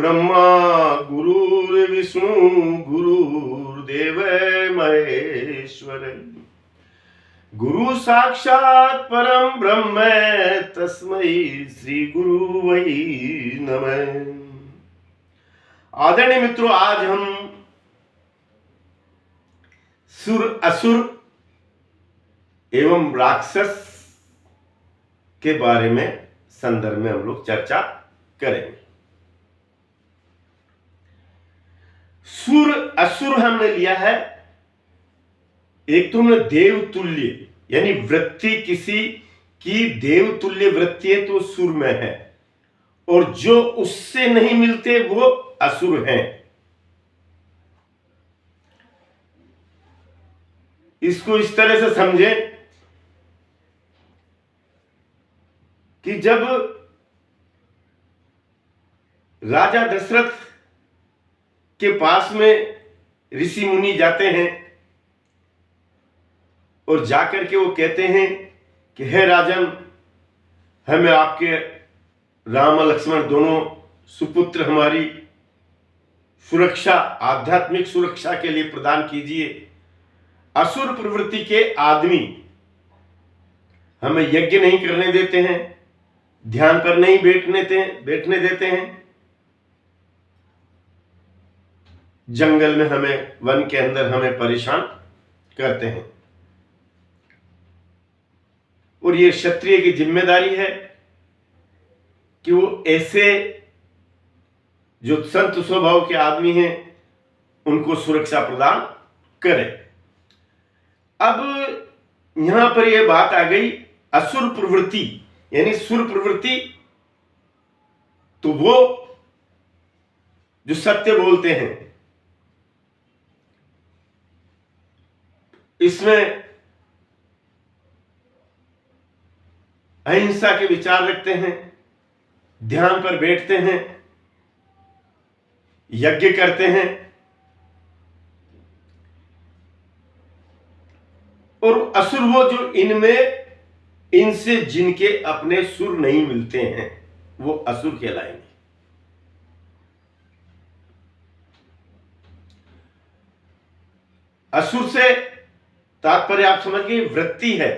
ब्रह्मा गुरुर्विष्णु गुरुर्देव महेश्वर गुरु साक्षात परम ब्रह्म तस्मै श्री गुरु वै नमः। आदरणीय मित्रों, आज हम सुर असुर एवं राक्षस के बारे में संदर्भ में हम लोग चर्चा करेंगे। सुर असुर हमने लिया है, एक तो हमने देवतुल्य यानी वृत्ति किसी की देवतुल्य वृत्ति है तो सुर में है, और जो उससे नहीं मिलते वो असुर हैं। इसको इस तरह से समझें कि जब राजा दशरथ के पास में ऋषि मुनि जाते हैं और जाकर के वो कहते हैं कि हे राजन, हमें आपके राम लक्ष्मण दोनों सुपुत्र हमारी सुरक्षा, आध्यात्मिक सुरक्षा के लिए प्रदान कीजिए। असुर प्रवृत्ति के आदमी हमें यज्ञ नहीं करने देते हैं, ध्यान पर नहीं बैठने देते हैं, जंगल में हमें, वन के अंदर हमें परेशान करते हैं। और ये क्षत्रिय की जिम्मेदारी है कि वो ऐसे जो संत स्वभाव के आदमी हैं उनको सुरक्षा प्रदान करे। अब यहां पर यह बात आ गई असुर प्रवृत्ति यानी सुर प्रवृत्ति, तो वो जो सत्य बोलते हैं, इसमें अहिंसा के विचार रखते हैं, ध्यान पर बैठते हैं, यज्ञ करते हैं, और असुर वो जो इनसे जिनके अपने सुर नहीं मिलते हैं वो असुर कहलाएंगे। असुर से तात्पर्य आप समझ गए, वृत्ति है।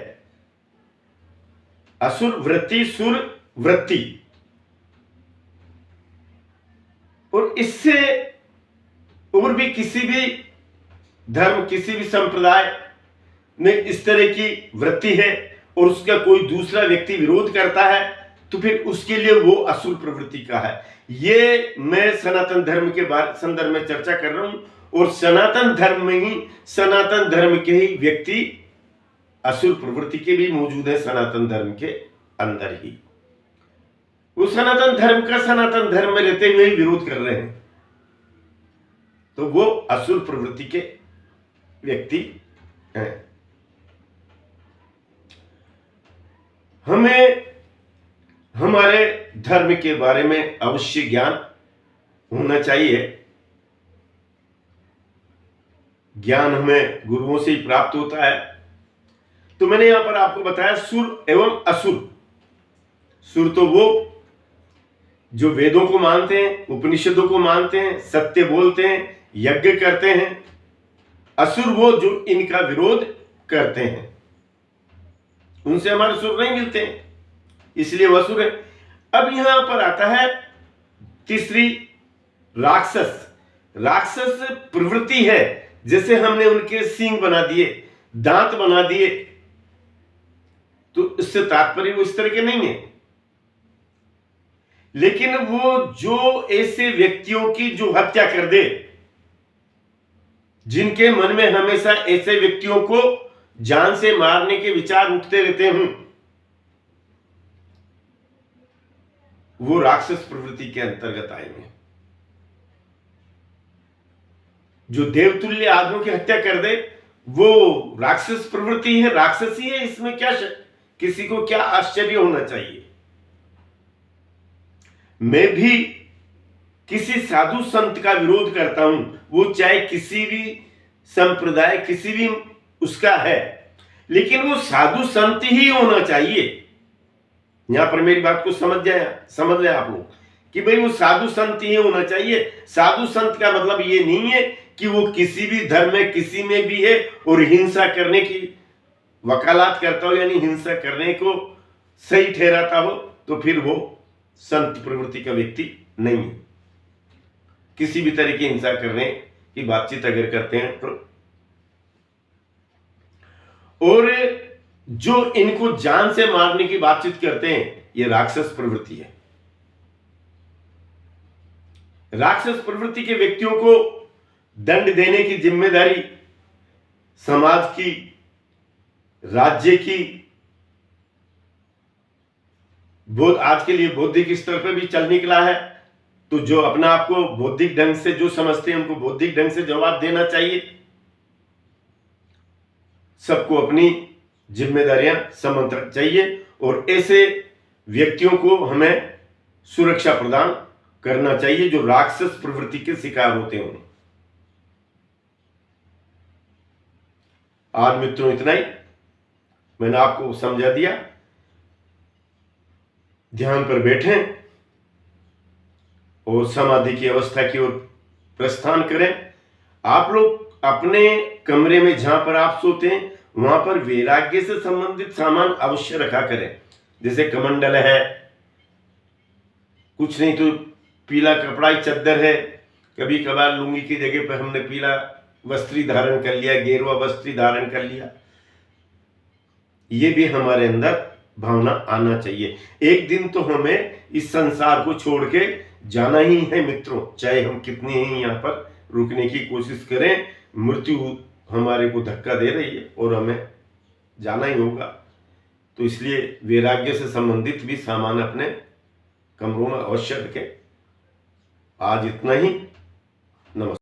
असुर वृत्ति, सुर वृत्ति। और इससे और भी किसी भी धर्म, किसी भी संप्रदाय में इस तरह की वृत्ति है और उसका कोई दूसरा व्यक्ति विरोध करता है तो फिर उसके लिए वो असुर प्रवृत्ति का है। ये मैं सनातन धर्म के संदर्भ में चर्चा कर रहा हूं, और सनातन धर्म में ही, सनातन धर्म के ही व्यक्ति असुर प्रवृत्ति के भी मौजूद है सनातन धर्म के अंदर ही। वो सनातन धर्म का सनातन धर्म में रहते हुए ही विरोध कर रहे हैं, तो वो असुर प्रवृत्ति के व्यक्ति हैं। हमें हमारे धर्म के बारे में अवश्य ज्ञान होना चाहिए। ज्ञान हमें गुरुओं से ही प्राप्त होता है। तो मैंने यहां पर आपको बताया सुर एवं असुर। सुर तो वो जो वेदों को मानते हैं, उपनिषदों को मानते हैं, सत्य बोलते हैं, यज्ञ करते हैं। असुर वो जो इनका विरोध करते हैं, उनसे हमारे सुर नहीं मिलते हैं, इसलिए वह असुर है। अब यहां पर आता है तीसरी, राक्षस। राक्षस प्रवृत्ति है, जैसे हमने उनके सींग बना दिए, दांत बना दिए, तो इससे तात्पर्य वो इस तरह के नहीं है। लेकिन वो जो ऐसे व्यक्तियों की जो हत्या कर दे, जिनके मन में हमेशा ऐसे व्यक्तियों को जान से मारने के विचार उठते रहते हैं, वो राक्षस प्रवृत्ति के अंतर्गत आएंगे। जो देवतुल्य आदमियों की हत्या कर दे वो राक्षस प्रवृत्ति है, राक्षसी है। इसमें क्या किसी को क्या आश्चर्य होना चाहिए। मैं भी किसी साधु संत का विरोध करता हूं, वो चाहे किसी भी संप्रदाय, किसी भी उसका है, लेकिन वो साधु संत ही होना चाहिए। यहां पर मेरी बात को समझ ले आप लोग कि भाई वो साधु संत ही होना चाहिए। साधु संत का मतलब ये नहीं है कि वो किसी भी धर्म में किसी में भी है और हिंसा करने की वकालत करता हो, यानी हिंसा करने को सही ठहराता हो, तो फिर वो संत प्रवृत्ति का व्यक्ति नहीं है। किसी भी तरह की हिंसा करने की बातचीत अगर करते हैं तो, और जो इनको जान से मारने की बातचीत करते हैं, ये राक्षस प्रवृत्ति है। राक्षस प्रवृत्ति के व्यक्तियों को दंड देने की जिम्मेदारी समाज की, राज्य की, आज के लिए बौद्धिक स्तर पर भी चल निकला है। तो जो अपना आपको बौद्धिक ढंग से जो समझते हैं, उनको बौद्धिक ढंग से जवाब देना चाहिए। सबको अपनी जिम्मेदारियां समझना चाहिए और ऐसे व्यक्तियों को हमें सुरक्षा प्रदान करना चाहिए जो राक्षस प्रवृत्ति के शिकार होते हों। आज मित्रों इतना ही, मैंने आपको समझा दिया। ध्यान पर बैठें और समाधि की अवस्था की ओर प्रस्थान करें। आप लोग अपने कमरे में जहां पर आप सोते हैं वहां पर वैराग्य से संबंधित सामान अवश्य रखा करें। जैसे कमंडल है, कुछ नहीं तो पीला कपड़ा ही चादर है, कभी कभार लुंगी की जगह पर हमने पीला वस्त्री धारण कर लिया, गेरुआ वस्त्री धारण कर लिया। ये भी हमारे अंदर भावना आना चाहिए। एक दिन तो हमें इस संसार को छोड़ के जाना ही है मित्रों, चाहे हम कितने ही यहाँ पर रुकने की कोशिश करें, मृत्यु हमारे को धक्का दे रही है और हमें जाना ही होगा। तो इसलिए वैराग्य से संबंधित भी सामान अपने कमरों में अवश्य रखें। आज इतना ही। नमस्कार।